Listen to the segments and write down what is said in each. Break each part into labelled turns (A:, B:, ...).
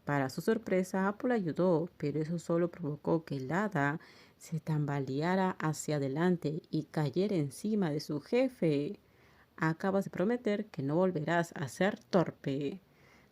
A: Para su sorpresa, Apo la ayudó, pero eso solo provocó que el hada se tambaleara hacia adelante y cayera encima de su jefe. Acabas de prometer que no volverás a ser torpe.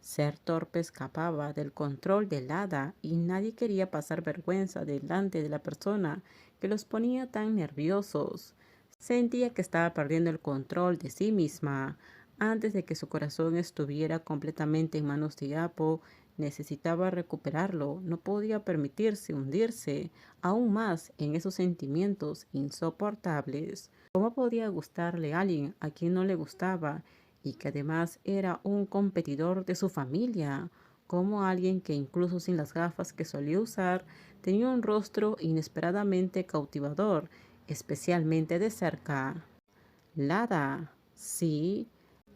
A: Ser torpe escapaba del control del hada y nadie quería pasar vergüenza delante de la persona que los ponía tan nerviosos. Sentía que estaba perdiendo el control de sí misma. Antes de que su corazón estuviera completamente en manos de Apo, necesitaba recuperarlo. No podía permitirse hundirse aún más en esos sentimientos insoportables. ¿Cómo podía gustarle a alguien a quien no le gustaba y que además era un competidor de su familia? Como alguien que incluso sin las gafas que solía usar tenía un rostro inesperadamente cautivador, especialmente de cerca. Lada, sí,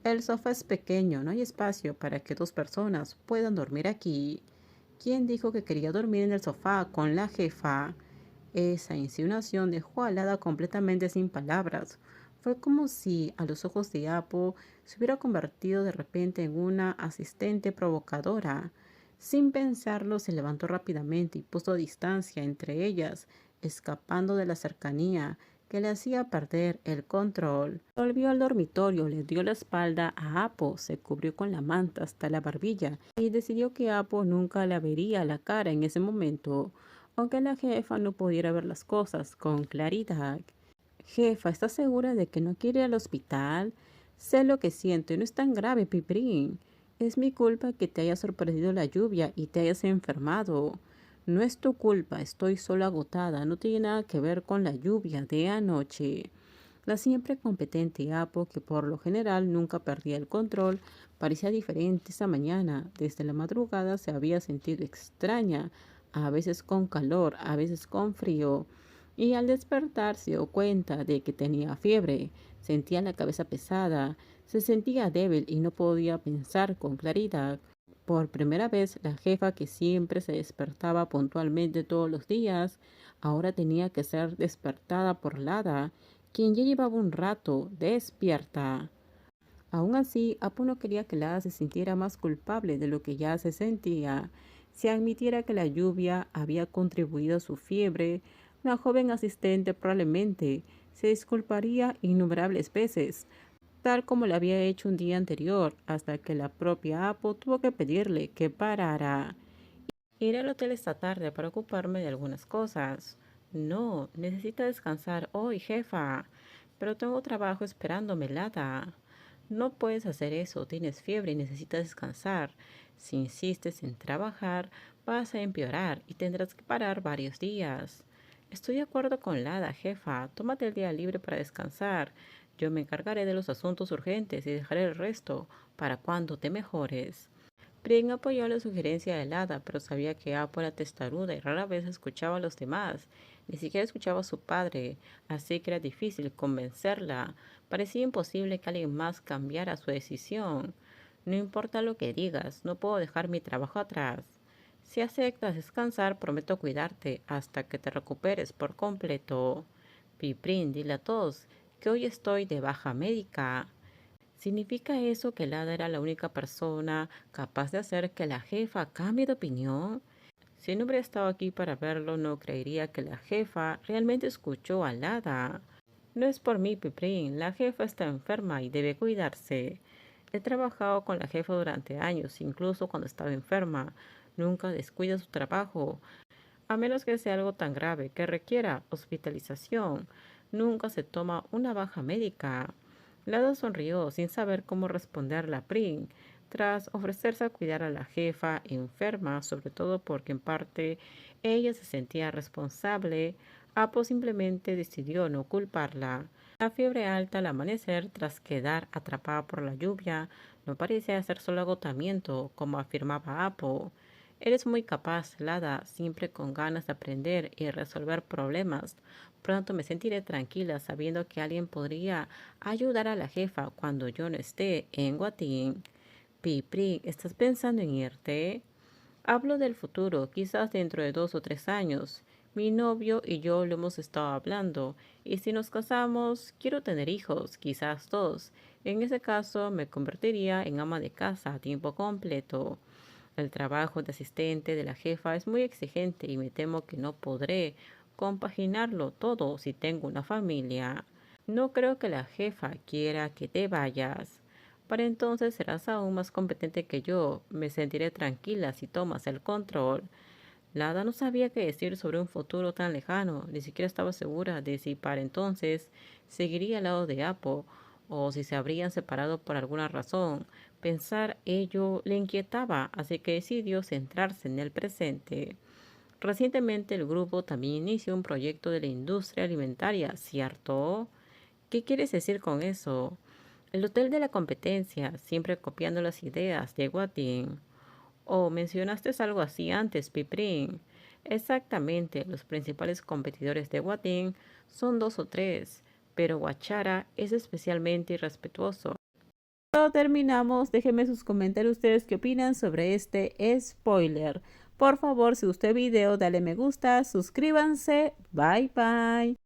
A: el sofá es pequeño, no hay espacio para que dos personas puedan dormir aquí. ¿Quién dijo que quería dormir en el sofá con la jefa? Esa insinuación dejó a Lada completamente sin palabras. Fue como si a los ojos de Apo se hubiera convertido de repente en una asistente provocadora. Sin pensarlo, se levantó rápidamente y puso distancia entre ellas, escapando de la cercanía que le hacía perder el control. Volvió al dormitorio, le dio la espalda a Apo, se cubrió con la manta hasta la barbilla y decidió que Apo nunca le vería la cara en ese momento, aunque la jefa no pudiera ver las cosas con claridad. Jefa, ¿estás segura de que no quiere ir al hospital? Sé lo que siento y no es tan grave, Piprín. Es mi culpa que te haya sorprendido la lluvia y te hayas enfermado. No es tu culpa, estoy solo agotada, no tiene nada que ver con la lluvia de anoche. La siempre competente Apo, que por lo general nunca perdía el control, parecía diferente esa mañana. Desde la madrugada se había sentido extraña, a veces con calor, a veces con frío, y al despertar se dio cuenta de que tenía fiebre, sentía la cabeza pesada, se sentía débil y no podía pensar con claridad. Por primera vez, la jefa que siempre se despertaba puntualmente todos los días, ahora tenía que ser despertada por Lada, quien ya llevaba un rato despierta. Aún así, Apu no quería que Lada se sintiera más culpable de lo que ya se sentía. Si admitiera que la lluvia había contribuido a su fiebre, la joven asistente probablemente se disculparía innumerables veces, tal como lo había hecho un día anterior, hasta que la propia Apu tuvo que pedirle que parara. Iré al hotel esta tarde para ocuparme de algunas cosas. No, necesita descansar hoy, jefa. Pero tengo trabajo esperándome, Lada. No puedes hacer eso, tienes fiebre y necesitas descansar. Si insistes en trabajar, vas a empeorar y tendrás que parar varios días. Estoy de acuerdo con Lada, jefa. Tómate el día libre para descansar. Yo me encargaré de los asuntos urgentes y dejaré el resto para cuando te mejores. Pring apoyó la sugerencia de Hada, pero sabía que Apo era testaruda y rara vez escuchaba a los demás. Ni siquiera escuchaba a su padre, así que era difícil convencerla. Parecía imposible que alguien más cambiara su decisión. No importa lo que digas, no puedo dejar mi trabajo atrás. Si aceptas descansar, prometo cuidarte hasta que te recuperes por completo. Piprín, dile a todos que hoy estoy de baja médica. ¿Significa eso que Lada era la única persona capaz de hacer que la jefa cambie de opinión? Si no hubiera estado aquí para verlo, no creería que la jefa realmente escuchó a Lada. No es por mí, Piprín. La jefa está enferma y debe cuidarse. He trabajado con la jefa durante años, incluso cuando estaba enferma. Nunca descuida su trabajo, a menos que sea algo tan grave que requiera hospitalización. Nunca se toma una baja médica. Lado sonrió sin saber cómo responderle a Pring, tras ofrecerse a cuidar a la jefa enferma, sobre todo porque en parte ella se sentía responsable. Apo simplemente decidió no culparla. La fiebre alta al amanecer, tras quedar atrapada por la lluvia, no parecía ser solo agotamiento, como afirmaba Apo. Eres muy capaz, Lada, siempre con ganas de aprender y resolver problemas. Pronto me sentiré tranquila sabiendo que alguien podría ayudar a la jefa cuando yo no esté en Guatín. Pipri, ¿estás pensando en irte? Hablo del futuro, quizás dentro de 2 o 3 años. Mi novio y yo lo hemos estado hablando, y si nos casamos, quiero tener hijos, quizás dos. En ese caso, me convertiría en ama de casa a tiempo completo. El trabajo de asistente de la jefa es muy exigente y me temo que no podré compaginarlo todo si tengo una familia. No creo que la jefa quiera que te vayas. Para entonces serás aún más competente que yo. Me sentiré tranquila si tomas el control. Lada no sabía qué decir sobre un futuro tan lejano, ni siquiera estaba segura de si para entonces seguiría al lado de Apo o si se habrían separado por alguna razón. Pensar ello le inquietaba, así que decidió centrarse en el presente. Recientemente el grupo también inició un proyecto de la industria alimentaria, ¿cierto? ¿Qué quieres decir con eso? El hotel de la competencia, siempre copiando las ideas de Guatín. Oh, mencionaste algo así antes, Piprín. Exactamente, los principales competidores de Guatín son dos o tres, pero Guachara es especialmente irrespetuoso. Cuando terminamos, déjenme sus comentarios ustedes qué opinan sobre este spoiler. Por favor, si gustó el video, dale me gusta, suscríbanse. Bye bye.